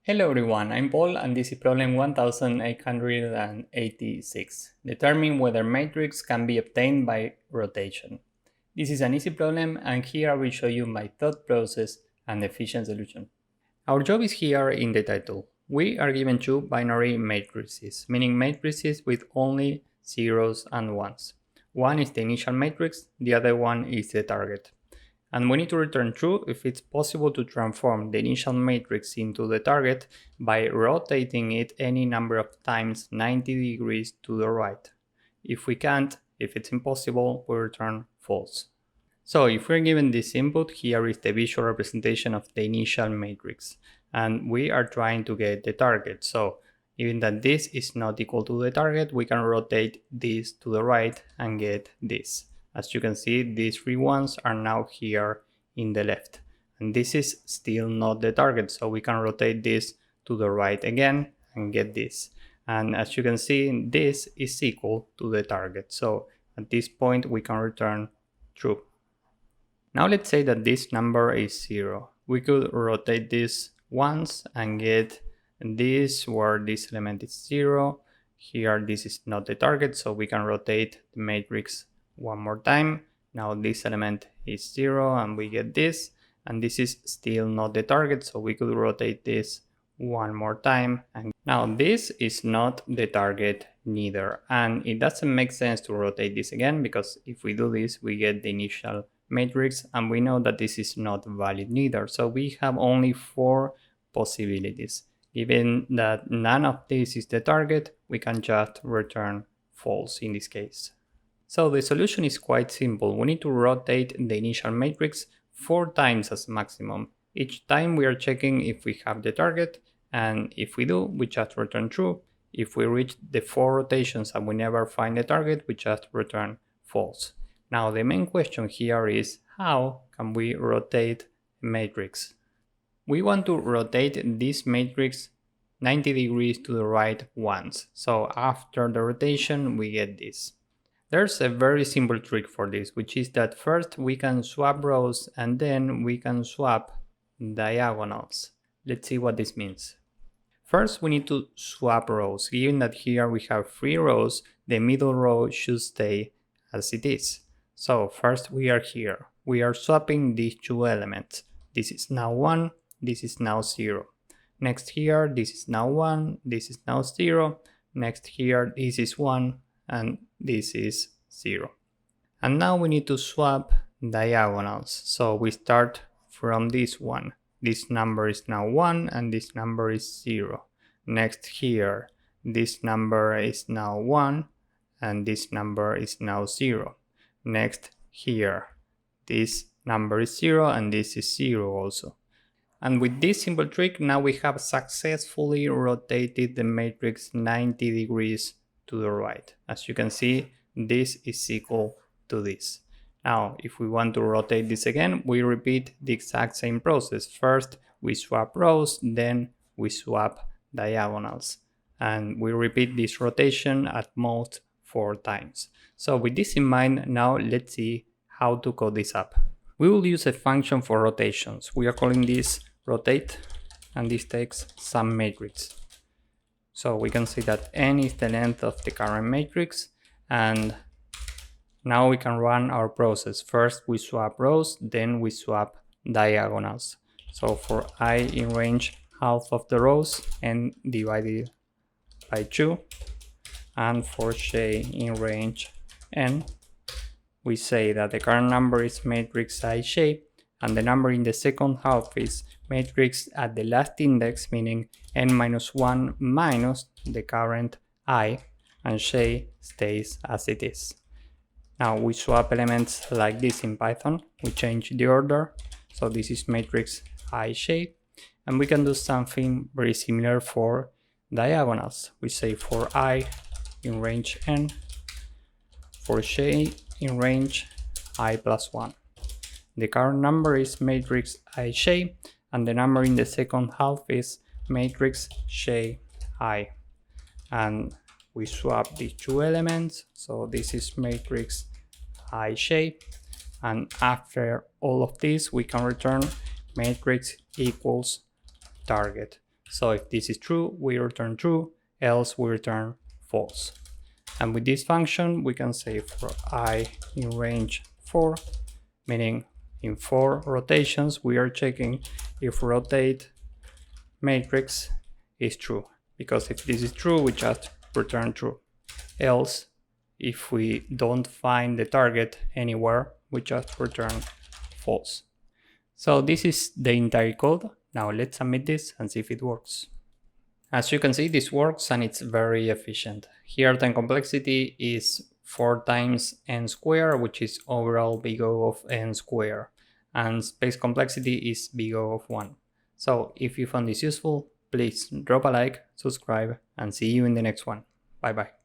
Hello everyone, I'm Paul and this is problem 1886. Determine whether matrix can be obtained by rotation. This is an easy problem and here I will show you my thought process and efficient solution. Our job is here in the title. We are given two binary matrices, meaning matrices with only zeros and ones. One is the initial matrix, the other one is the target. And we need to return true if it's possible to transform the initial matrix into the target by rotating it any number of times 90 degrees to the right. If we can't, if it's impossible, we return false. So if we're given this input, here is the visual representation of the initial matrix. And we are trying to get the target. So even that this is not equal to the target, we can rotate this to the right and get this. As you can see, these three ones are now here in the left. And this is still not the target, so we can rotate this to the right again and get this. And as you can see, this is equal to the target. So at this point, we can return true. Now let's say that this number is 0. We could rotate this once and get this where this element is 0. Here, this is not the target, so we can rotate the matrix one more time. Now this element is 0 and we get this, and this is still not the target, so we could rotate this one more time. And now this is not the target neither, and it doesn't make sense to rotate this again, because if we do this we get the initial matrix and we know that this is not valid neither. So we have only 4 possibilities. Given that none of this is the target, we can just return false in this case. So the solution is quite simple. We need to rotate the initial matrix 4 times as maximum. Each time we are checking if we have the target, and if we do, we just return true. If we reach the 4 rotations and we never find the target, we just return false. Now the main question here is, how can we rotate a matrix? We want to rotate this matrix 90 degrees to the right once. So after the rotation, we get this. There's a very simple trick for this, which is that first we can swap rows and then we can swap diagonals. Let's see what this means. First, we need to swap rows. Given that here we have 3 rows, the middle row should stay as it is. So first we are here. We are swapping these 2 elements. This is now 1, this is now 0. Next here, this is now 1, this is now 0. Next here, this is 1, and this is 0. And now we need to swap diagonals. So we start from this one. This number is now 1 and this number is 0. Next here, this number is now 1 and this number is now 0. Next here, this number is 0 and this is 0 also. And with this simple trick, now we have successfully rotated the matrix 90 degrees to the right. As you can see, this is equal to this. Now, if we want to rotate this again, we repeat the exact same process. First, we swap rows, then we swap diagonals. And we repeat this rotation at most 4 times. So with this in mind, now let's see how to code this up. We will use a function for rotations. We are calling this rotate, and this takes some matrix. So we can see that n is the length of the current matrix, and now we can run our process. First we swap rows, then we swap diagonals. So for I in range half of the rows, n divided by 2, and for j in range n, we say that the current number is matrix ij, and the number in the second half is matrix at the last index, meaning n minus 1 minus the current I, and j stays as it is. Now we swap elements like this in Python. We change the order, so this is matrix ij, and we can do something very similar for diagonals. We say for I in range n, for j in range I plus 1. The current number is matrix ij, and the number in the second half is matrix ji. And we swap these 2 elements, so this is matrix ij, and after all of this we can return matrix equals target. So if this is true, we return true, else we return false. And with this function, we can say for I in range 4, meaning in 4 rotations, we are checking if rotate matrix is true. Because if this is true, we just return true. Else, if we don't find the target anywhere, we just return false. So this is the entire code. Now let's submit this and see if it works. As you can see, this works and it's very efficient. Here time complexity is 4 times n squared, which is overall big O of n squared. And space complexity is big O of 1. So if you found this useful, please drop a like, subscribe, and see you in the next one. Bye bye.